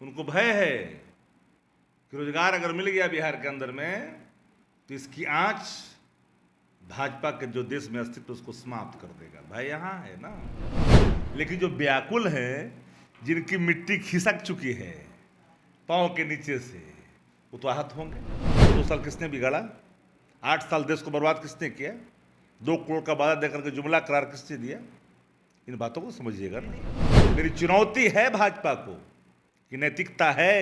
उनको भय है कि रोजगार अगर मिल गया बिहार के अंदर में तो इसकी आंच भाजपा के जो देश में अस्तित्व उसको समाप्त कर देगा। भय यहाँ है ना। लेकिन जो व्याकुल हैं, जिनकी मिट्टी खिसक चुकी है पांव के नीचे से, वो तो आहत होंगे। 2 साल किसने बिगाड़ा? 8 साल देश को बर्बाद किसने किया? 2 करोड़ का वादा देकर के जुमला करार किसने दिया? इन बातों को समझिएगा ना। मेरी चुनौती है भाजपा को कि नैतिकता है,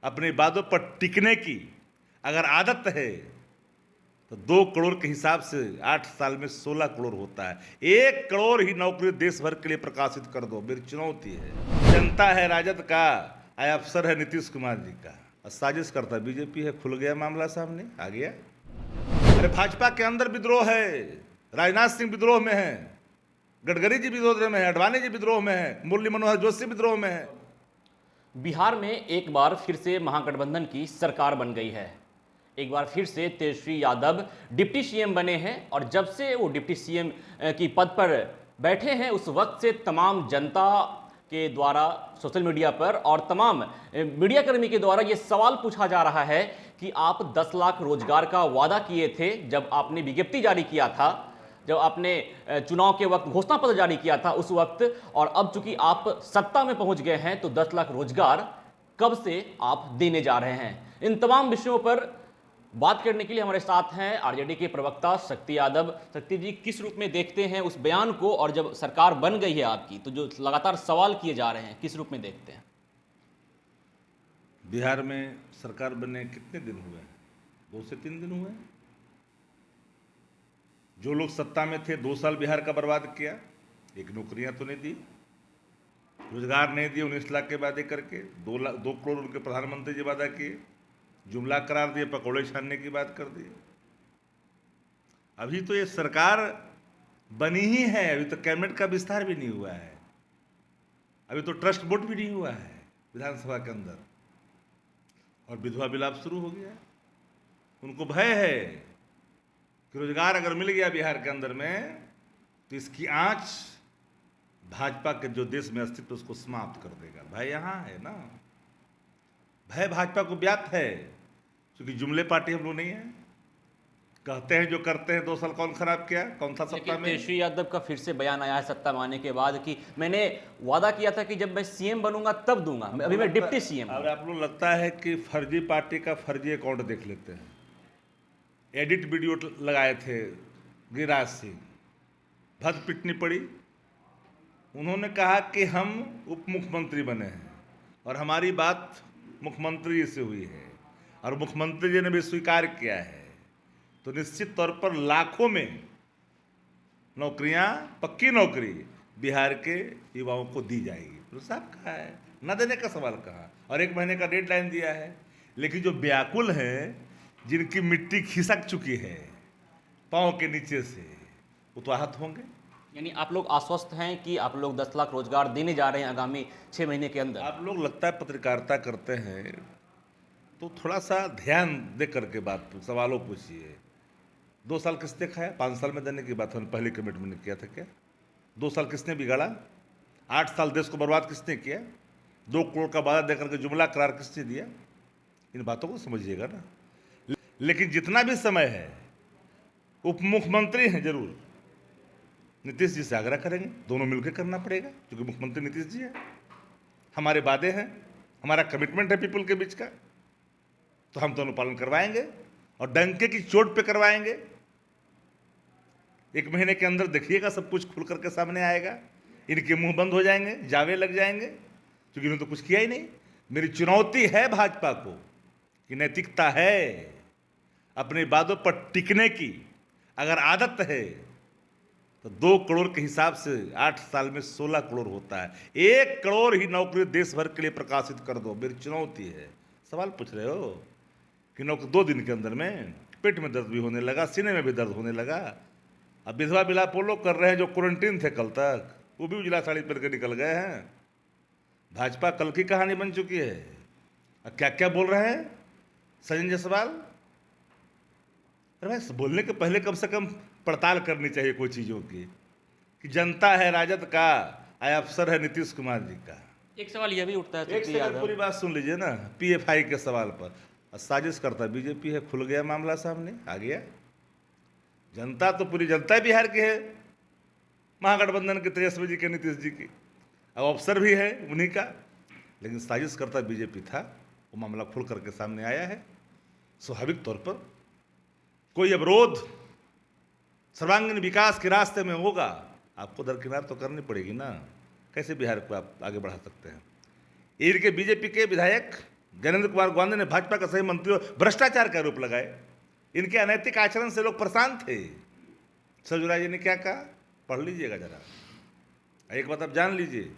अपने वादों पर टिकने की अगर आदत है तो 2 करोड़ के हिसाब से 8 साल में 16 करोड़ होता है। 1 करोड़ ही नौकरी देश भर के लिए प्रकाशित कर दो। मेरी चुनौती है। जनता है राजद का, अफसर है नीतीश कुमार जी का, और साजिश करता बीजेपी है। खुल गया मामला सामने आ गया। अरे भाजपा के अंदर विद्रोह है। राजनाथ सिंह विद्रोह में है, गडकरी जी विद्रोह में है, अडवाणी जी विद्रोह में है, मुरली मनोहर जोशी विद्रोह में है। बिहार में एक बार फिर से महागठबंधन की सरकार बन गई है। एक बार फिर से तेजस्वी यादव डिप्टी सीएम बने हैं और जब से वो डिप्टी सीएम की पद पर बैठे हैं उस वक्त से तमाम जनता के द्वारा सोशल मीडिया पर और तमाम मीडिया कर्मी के द्वारा ये सवाल पूछा जा रहा है कि आप 10 लाख रोजगार का वादा किए थे जब आपने विज्ञप्ति जारी किया था, जब आपने चुनाव के वक्त घोषणा पत्र जारी किया था उस वक्त, और अब चूंकि आप सत्ता में पहुंच गए हैं तो 10 लाख रोजगार कब से आप देने जा रहे हैं। इन तमाम विषयों पर बात करने के लिए हमारे साथ हैं आरजेडी के प्रवक्ता शक्ति यादव। शक्ति जी, किस रूप में देखते हैं उस बयान को, और जब सरकार बन गई है आपकी तो जो लगातार सवाल किए जा रहे हैं किस रूप में देखते हैं? बिहार में सरकार बने कितने दिन हुए हैं? 2 से 3 दिन हुए हैं। जो लोग सत्ता में थे 2 साल बिहार का बर्बाद किया। एक नौकरियां तो नहीं दी, रोजगार नहीं दिए, 19 लाख के वादे करके 2 करोड़ उनके प्रधानमंत्री जी वादा किए, जुमला करार दिए, पकौड़े छानने की बात कर दी। अभी तो ये सरकार बनी ही है, अभी तो कैबिनेट का विस्तार भी नहीं हुआ है, अभी तो ट्रस्ट बोर्ड भी नहीं हुआ है विधानसभा के अंदर, और विधवा विलाप शुरू हो गया। उनको भय है कि रोजगार अगर मिल गया बिहार के अंदर में तो इसकी आंच भाजपा के जो देश में अस्तित्व उसको समाप्त कर देगा। भय यहाँ है ना। भय भाजपा को व्याप्त है, क्योंकि जुमले पार्टी हम लोग नहीं है। कहते हैं जो करते हैं। 2 साल कौन खराब किया? कौन था सत्ता में? तेजस्वी यादव का फिर से बयान आया है सत्ता में आने के बाद कि मैंने वादा किया था कि जब मैं सीएम बनूंगा तब दूंगा, अभी मैं डिप्टी सीएम। अब आप लोग लगता है कि फर्जी पार्टी का फर्जी अकाउंट देख लेते हैं। एडिट वीडियो लगाए थे गिरिराज सिंह, भद पिटनी पड़ी। उन्होंने कहा कि हम उप मुख्यमंत्री बने हैं और हमारी बात मुख्यमंत्री जी से हुई है और मुख्यमंत्री जी ने भी स्वीकार किया है, तो निश्चित तौर पर लाखों में नौकरियां, पक्की नौकरी बिहार के युवाओं को दी जाएगी। तो साहब कहा है, न देने का सवाल कहा, और 1 महीने का डेडलाइन दिया है। लेकिन जो व्याकुल हैं, जिनकी मिट्टी खिसक चुकी है पांव के नीचे से, वो तो आहत होंगे। यानी आप लोग आश्वस्त हैं कि आप लोग 10 लाख रोजगार देने जा रहे हैं आगामी 6 महीने के अंदर? आप लोग लगता है पत्रकारिता करते हैं तो थोड़ा सा ध्यान दे करके बात सवालों पूछिए। 2 साल किसने खाया? 5 साल में देने की बात हमने पहले कमिटमेंट में किया था क्या? 2 साल किसने बिगाड़ा? 8 साल देश को बर्बाद किसने किया? 2 करोड़ का वादा देकर के जुमला करार किसने दिया? इन बातों को समझिएगा ना। लेकिन जितना भी समय है, उप मुख्यमंत्री हैं, जरूर नीतीश जी से आग्रह करेंगे, दोनों मिलकर करना पड़ेगा, क्योंकि मुख्यमंत्री नीतीश जी हैं। हमारे वादे हैं, हमारा कमिटमेंट है पीपल के बीच का, तो हम दोनों पालन करवाएंगे और डंके की चोट पे करवाएंगे। 1 महीने के अंदर देखिएगा सब कुछ खुल करके सामने आएगा। इनके मुंह बंद हो जाएंगे, जावे लग जाएंगे, क्योंकि इन्होंने तो कुछ किया ही नहीं। मेरी चुनौती है भाजपा को कि नैतिकता है, अपने वादों पर टिकने की अगर आदत है तो 2 करोड़ के हिसाब से 8 साल में 16 करोड़ होता है। 1 करोड़ ही नौकरी देश भर के लिए प्रकाशित कर दो। मेरी चुनौती है। सवाल पूछ रहे हो कि 2 दिन के अंदर में पेट में दर्द भी होने लगा, सीने में भी दर्द होने लगा। अब विधवा विलाप वो लोग कर रहे हैं जो क्वारंटीन थे कल तक, वो भी उजला साड़ी पहन के निकल गए हैं। भाजपा कल की कहानी बन चुकी है। अब क्या क्या बोल रहे हैं संजय जायसवाल? अरे भाई, बोलने के पहले कम से कम पड़ताल करनी चाहिए कोई चीज़ों की, कि जनता है राजद का, अफसर है नीतीश कुमार जी का। एक सवाल यह भी उठता है एक तेजस्वी सेकंड यादव, पूरी बात सुन लीजिए ना। पीएफआई के सवाल पर साजिश करता बीजेपी है, खुल गया मामला सामने आ गया। जनता तो पूरी जनता बिहार की है, महागठबंधन के तेजस्वी जी के, नीतीश जी की, अब अवसर भी है उन्हीं का, लेकिन साजिश करता बीजेपी था। वो मामला खुल करके सामने आया है। स्वाभाविक तौर पर कोई अवरोध सर्वांगीण विकास के रास्ते में होगा, आपको दरकिनार तो करनी पड़ेगी ना। कैसे बिहार को आप आगे बढ़ा सकते हैं? ईर के बीजेपी के विधायक ज्ञानेंद्र कुमार गांधी ने भाजपा का सही मंत्री भ्रष्टाचार का आरोप लगाए। इनके अनैतिक आचरण से लोग परेशान थे। सरजुरा जी ने क्या कहा, पढ़ लीजिएगा जरा। एक बात आप जान लीजिए,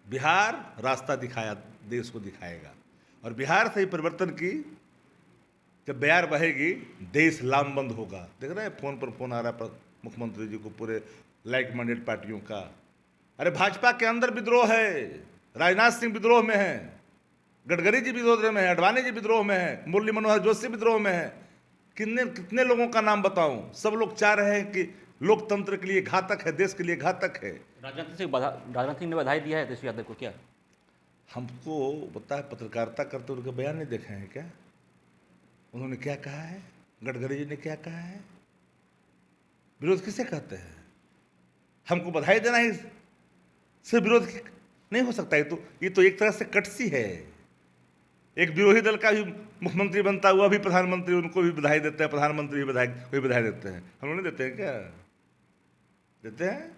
बिहार रास्ता दिखाया, देश को दिखाएगा, और बिहार से ही परिवर्तन की जब बयार बहेगी, देश लामबंद होगा। देख रहे हैं फोन पर फोन आ रहा है मुख्यमंत्री जी को, पूरे लाइक माइंडेड पार्टियों का। अरे भाजपा के अंदर विद्रोह है, राजनाथ सिंह विद्रोह में है, गडकरी जी विद्रोह में है, अडवाणी जी विद्रोह में है, मुरली मनोहर जोशी विद्रोह में है। कितने लोगों का नाम बताऊं? सब लोग चाह रहे हैं कि लोकतंत्र के लिए घातक है, देश के लिए घातक है। राजनाथ सिंह ने बधाई दिया है तेजस्वी यादव को क्या? हमको पता है, पत्रकारिता करते उनके बयान नहीं देखे हैं क्या? उन्होंने क्या कहा है, गडकरी जी ने क्या कहा है? विरोध किसे कहते हैं? हमको बधाई देना ही से विरोध नहीं हो सकता। ये तो एक तरह से कटसी है। एक विरोधी दल का भी मुख्यमंत्री बनता हुआ भी प्रधानमंत्री उनको भी बधाई देते हैं, प्रधानमंत्री भी बधाई देते हैं। हम लोग नहीं देते हैं क्या? देते हैं।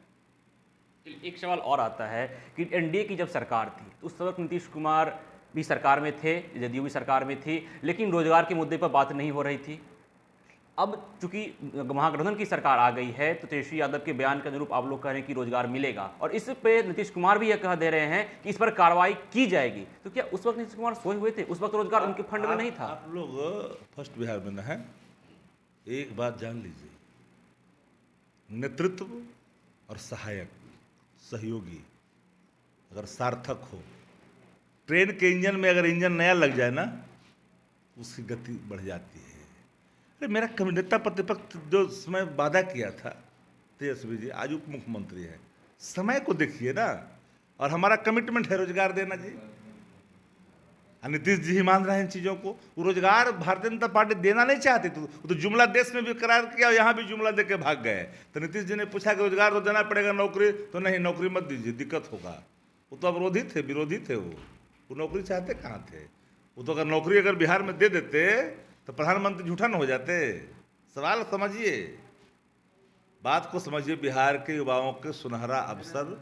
एक सवाल और आता है कि एनडीए की जब सरकार थी तो उस वक्त नीतीश कुमार भी सरकार में थे, जदयू भी सरकार में थी, लेकिन रोजगार के मुद्दे पर बात नहीं हो रही थी। अब चूंकि महागठबंधन की सरकार आ गई है तो तेजस्वी यादव के बयान के अनुरूप आप लोग कह रहे हैं कि रोजगार मिलेगा, और इस पे नीतीश कुमार भी यह कह दे रहे हैं कि इस पर कार्रवाई की जाएगी। तो क्या उस वक्त नीतीश कुमार सोए हुए थे? उस वक्त रोजगार उनके फंड में नहीं था। आप लोग फर्स्ट बिहार में न है। एक बात जान लीजिए, नेतृत्व और सहायक सहयोगी अगर सार्थक हो, ट्रेन के इंजन में अगर इंजन नया लग जाए ना, उसकी गति बढ़ जाती है। अरे मेरा नेता प्रतिपक्ष जो समय वादा किया था तेजस्वी जी, आज उप मुख्यमंत्री है, समय को देखिए ना। और हमारा कमिटमेंट है रोजगार देना जी, नीतीश जी ही मान रहे हैं इन चीज़ों को। वो रोजगार भारतीय जनता पार्टी देना नहीं चाहती, तो जुमला देश में भी करार किया, यहाँ भी जुमला दे के भाग गए। तो नीतीश जी ने पूछा कि रोजगार तो देना पड़ेगा, नौकरी तो नहीं, नौकरी मत दीजिए, दिक्कत होगा। वो तो अवरोधी थे, विरोधी थे। वो नौकरी चाहते कहाँ थे? वो तो अगर नौकरी अगर बिहार में दे देते तो प्रधानमंत्री झूठा न हो जाते। सवाल समझिए, बात को समझिए। बिहार के युवाओं के सुनहरा अवसर,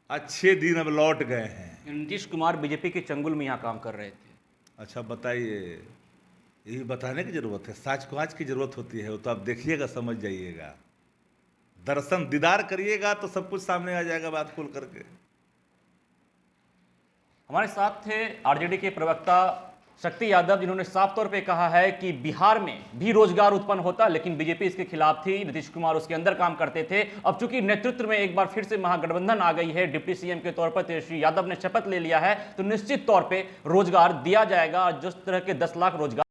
अच्छे दिन अब लौट गए हैं। नीतीश कुमार बीजेपी के चंगुल में यहाँ काम कर रहे थे। अच्छा बताइए, यही बताने की जरूरत है? साच को आज की जरूरत होती है। वो तो आप देखिएगा, समझ जाइएगा, दर्शन दीदार करिएगा तो सब कुछ सामने आ जाएगा बात खोल करके। हमारे साथ थे आरजेडी के प्रवक्ता शक्ति यादव, जिन्होंने साफ तौर पे कहा है कि बिहार में भी रोजगार उत्पन्न होता, लेकिन बीजेपी इसके खिलाफ थी, नीतीश कुमार उसके अंदर काम करते थे। अब चूंकि नेतृत्व में एक बार फिर से महागठबंधन आ गई है, डिप्टी सीएम के तौर पर तेजस्वी यादव ने शपथ ले लिया है, तो निश्चित तौर पे रोजगार दिया जाएगा। जिस तरह के 10 लाख रोजगार